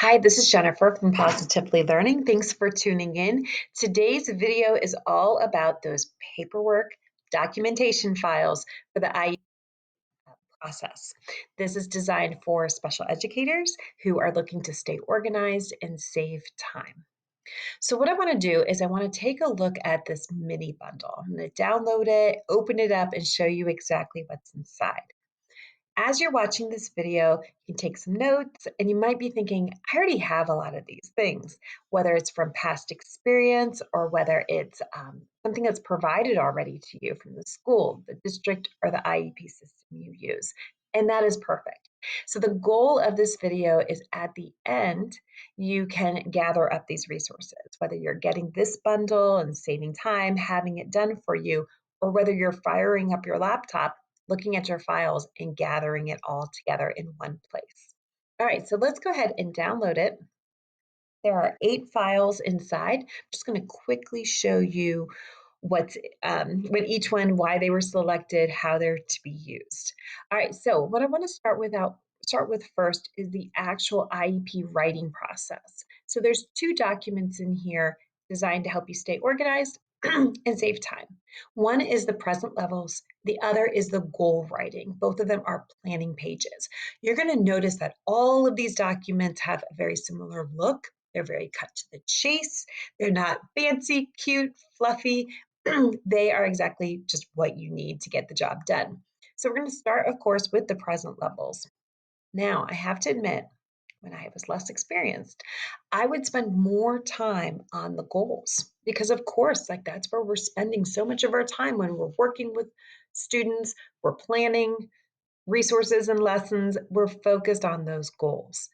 Hi, this is Jennifer from Positively Learning. Thanks for tuning in. Today's video is all about those paperwork documentation files for the IEP process. This is designed for special educators who are looking to stay organized and save time. So what I want to do is I want to take a look at this mini bundle. I'm going to download it, open it up, and show you exactly what's inside. As you're watching this video, you can take some notes and you might be thinking, I already have a lot of these things, whether it's from past experience or whether it's something that's provided already to you from the school, the district, or the IEP system you use. And that is perfect. So the goal of this video is at the end, you can gather up these resources, whether you're getting this bundle and saving time, having it done for you, or whether you're firing up your laptop looking at your files and gathering it all together in one place. All right, so let's go ahead and download it. There are 8 files inside. I'm just going to quickly show you what each one, why they were selected, how they're to be used. All right, so what I want to start with first is the actual IEP writing process. So there's 2 documents in here designed to help you stay organized and save time. One is the present levels, the other is the goal writing. Both of them are planning pages. You're going to notice that all of these documents have a very similar look. They're very cut to the chase. They're not fancy, cute, fluffy. They are exactly just what you need to get the job done. So we're going to start, of course, with the present levels. Now, I have to admit, when I was less experienced, I would spend more time on the goals because, of course, like that's where we're spending so much of our time when we're working with students, we're planning resources and lessons, we're focused on those goals.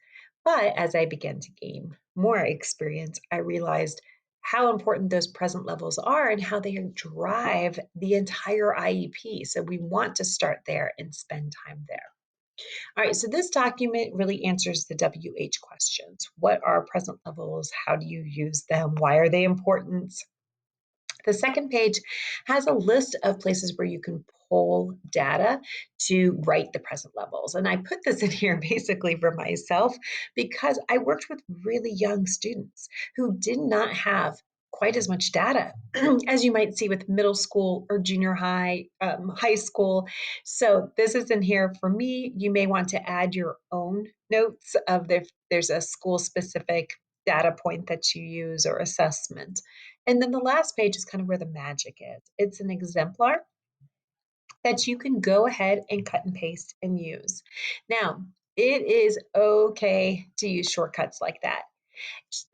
But as I began to gain more experience, I realized how important those present levels are and how they drive the entire IEP. So we want to start there and spend time there. All right, so this document really answers the WH questions. What are present levels? How do you use them? Why are they important? The second page has a list of places where you can pull data to write the present levels. And I put this in here basically for myself because I worked with really young students who did not have quite as much data as you might see with middle school or junior high, high school. So this is in here for me. You may want to add your own notes of if there's a school specific data point that you use or assessment. And then the last page is kind of where the magic is. It's an exemplar that you can go ahead and cut and paste and use. Now, it is okay to use shortcuts like that.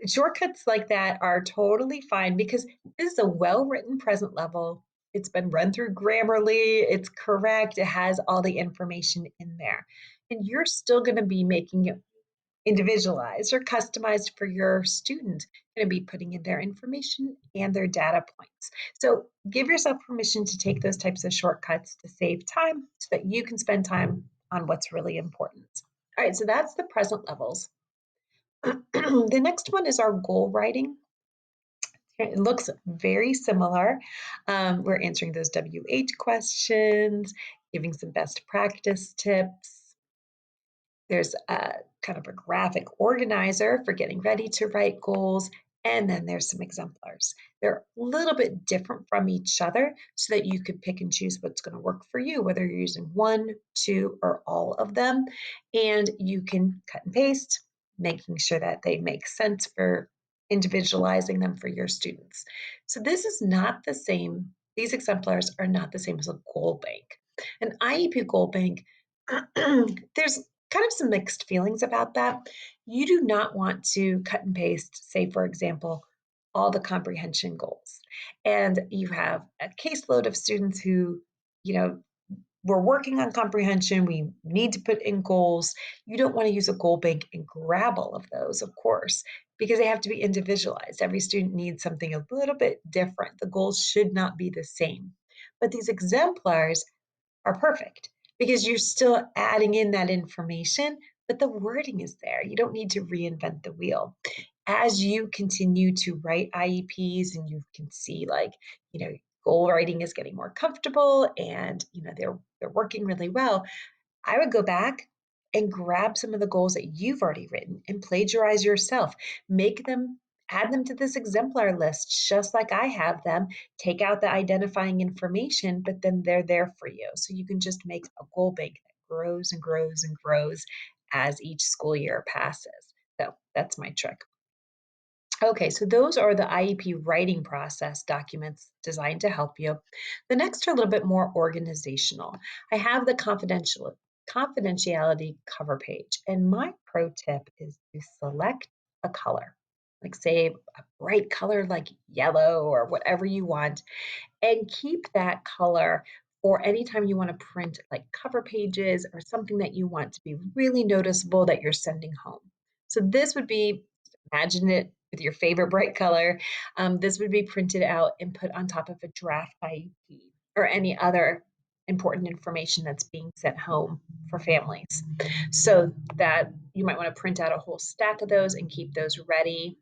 Shortcuts like that are totally fine because this is a well-written present level. It's been run through Grammarly, it's correct, it has all the information in there. And you're still going to be making it individualized or customized for your student. Going to be putting in their information and their data points. So give yourself permission to take those types of shortcuts to save time so that you can spend time on what's really important. All right, so that's the present levels. The next one is our goal writing. It looks very similar. We're answering those WH questions, giving some best practice tips. There's a kind of a graphic organizer for getting ready to write goals. And then there's some exemplars. They're a little bit different from each other so that you could pick and choose what's going to work for you, whether you're using one, two, or all of them. And you can cut and paste, making sure that they make sense for individualizing them for your students. So this is not the same. These exemplars are not the same as a goal bank. An IEP goal bank, there's kind of some mixed feelings about that. You do not want to cut and paste, say, for example, all the comprehension goals. And you have a caseload of students who, you know, we're working on comprehension. We need to put in goals. You don't want to use a goal bank and grab all of those, of course, because they have to be individualized. Every student needs something a little bit different. The goals should not be the same. But these exemplars are perfect because you're still adding in that information, but the wording is there. You don't need to reinvent the wheel. As you continue to write IEPs and you can see like, goal writing is getting more comfortable and they're working really well, I would go back and grab some of the goals that you've already written and plagiarize yourself. Make them, add them to this exemplar list, just like I have them. Take out the identifying information, but then they're there for you. So you can just make a goal bank that grows and grows and grows as each school year passes. So that's my trick. Okay, so those are the IEP writing process documents designed to help you. The next are a little bit more organizational. I have the confidentiality cover page, and my pro tip is to select a color, like say a bright color like yellow or whatever you want, and keep that color for anytime you want to print like cover pages or something that you want to be really noticeable that you're sending home. So this would be, imagine it with your favorite bright color. This would be printed out and put on top of a draft IEP or any other important information that's being sent home for families. So that you might want to print out a whole stack of those and keep those ready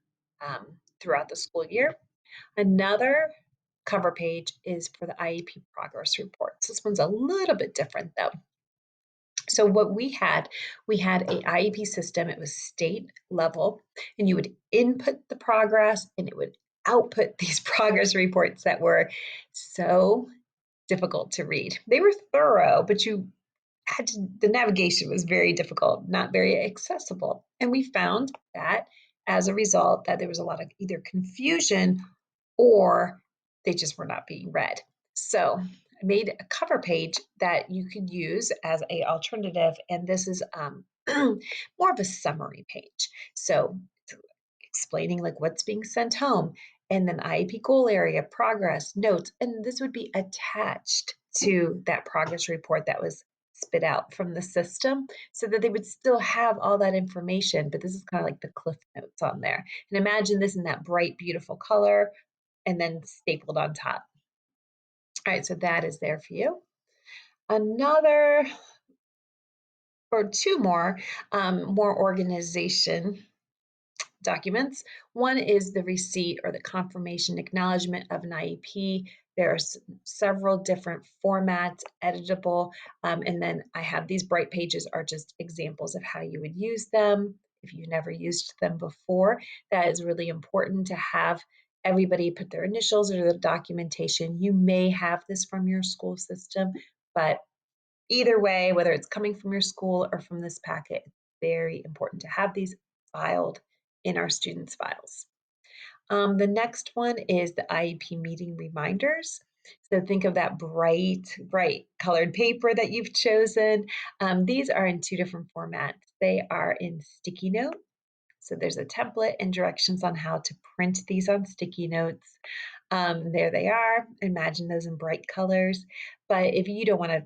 throughout the school year. Another cover page is for the IEP Progress Reports. This one's a little bit different though. So what we had a IEP system, it was state level, and you would input the progress and it would output these progress reports that were so difficult to read. They were thorough, but you had to, the navigation was very difficult, not very accessible. And we found that as a result that there was a lot of either confusion or they just were not being read. So I made a cover page that you could use as a alternative, and this is more of a summary page. So explaining like what's being sent home, and then IEP goal area, progress, notes, and this would be attached to that progress report that was spit out from the system so that they would still have all that information, but this is kind of like the cliff notes on there. And imagine this in that bright, beautiful color and then stapled on top. All right, so that is there for you. Another or two more, more organization documents. One is the receipt or the confirmation acknowledgement of an IEP. There are several different formats, editable, and then I have these bright pages are just examples of how you would use them. If you've never used them before, that is really important to have everybody put their initials or the documentation. You may have this from your school system, but either way, whether it's coming from your school or from this packet, it's very important to have these filed in our students' files. The next one is the IEP Meeting Reminders. So think of that bright colored paper that you've chosen. These are in two different formats. They are in sticky note. So there's a template and directions on how to print these on sticky notes. There they are. Imagine those in bright colors. But if you don't want to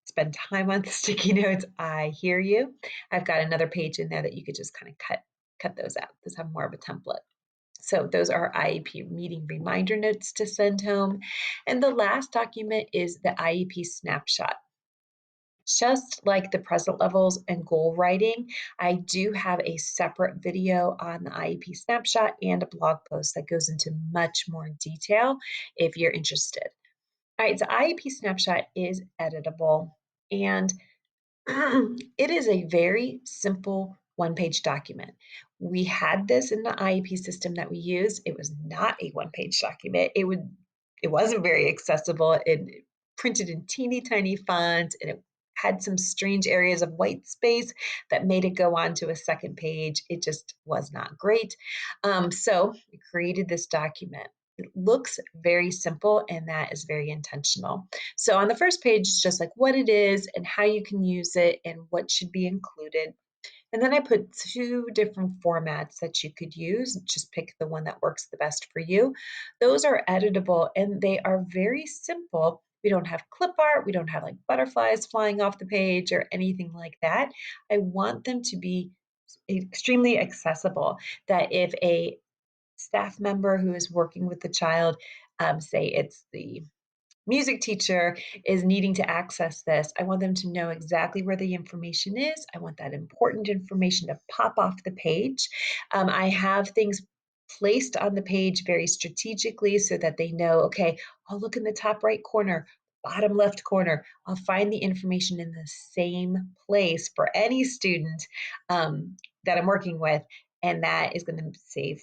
spend time on the sticky notes, I hear you. I've got another page in there that you could just kind of cut those out. Those have more of a template. So those are IEP meeting reminder notes to send home. And the last document is the IEP snapshot. Just like the present levels and goal writing, I do have a separate video on the IEP snapshot and a blog post that goes into much more detail if you're interested. All right, so IEP snapshot is editable, and it is a very simple one-page document. We had this in the IEP system that we used. It was not a one-page document. It wasn't very accessible. It printed in teeny tiny font, and it had some strange areas of white space that made it go on to a second page. It just was not great. So we created this document. It looks very simple, and that is very intentional. So on the first page, it's just like what it is and how you can use it and what should be included. And then I put two different formats that you could use. Just pick the one that works the best for you. Those are editable and they are very simple. We don't have clip art. We don't have like butterflies flying off the page or anything like that. I want them to be extremely accessible, that if a staff member who is working with the child, say it's the music teacher is needing to access this, I want them to know exactly where the information is. I want that important information to pop off the page. I have things placed on the page very strategically so that they know, okay, I'll look in the top right corner. bottom left corner. I'll find the information in the same place for any student that I'm working with, and that is going to save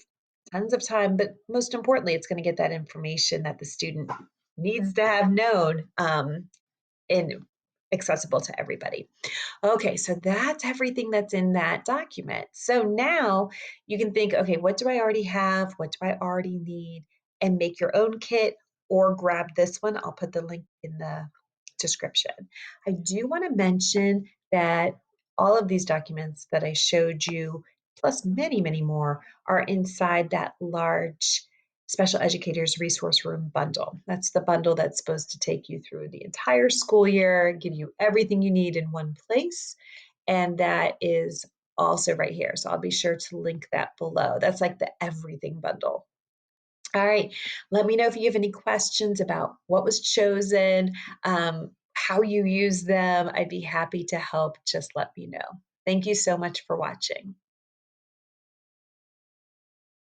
tons of time. But most importantly, it's going to get that information that the student needs to have known and accessible to everybody. Okay, so that's everything that's in that document. So now you can think, okay, what do I already have? What do I already need? And make your own kit or grab this one. I'll put the link in the description. I do want to mention that all of these documents that I showed you, plus many, many more, are inside that large Special Educators Resource Room bundle. That's the bundle that's supposed to take you through the entire school year, give you everything you need in one place. And that is also right here. So I'll be sure to link that below. That's like the everything bundle. All right. Let me know if you have any questions about what was chosen, how you use them. I'd be happy to help. Just let me know. Thank you so much for watching.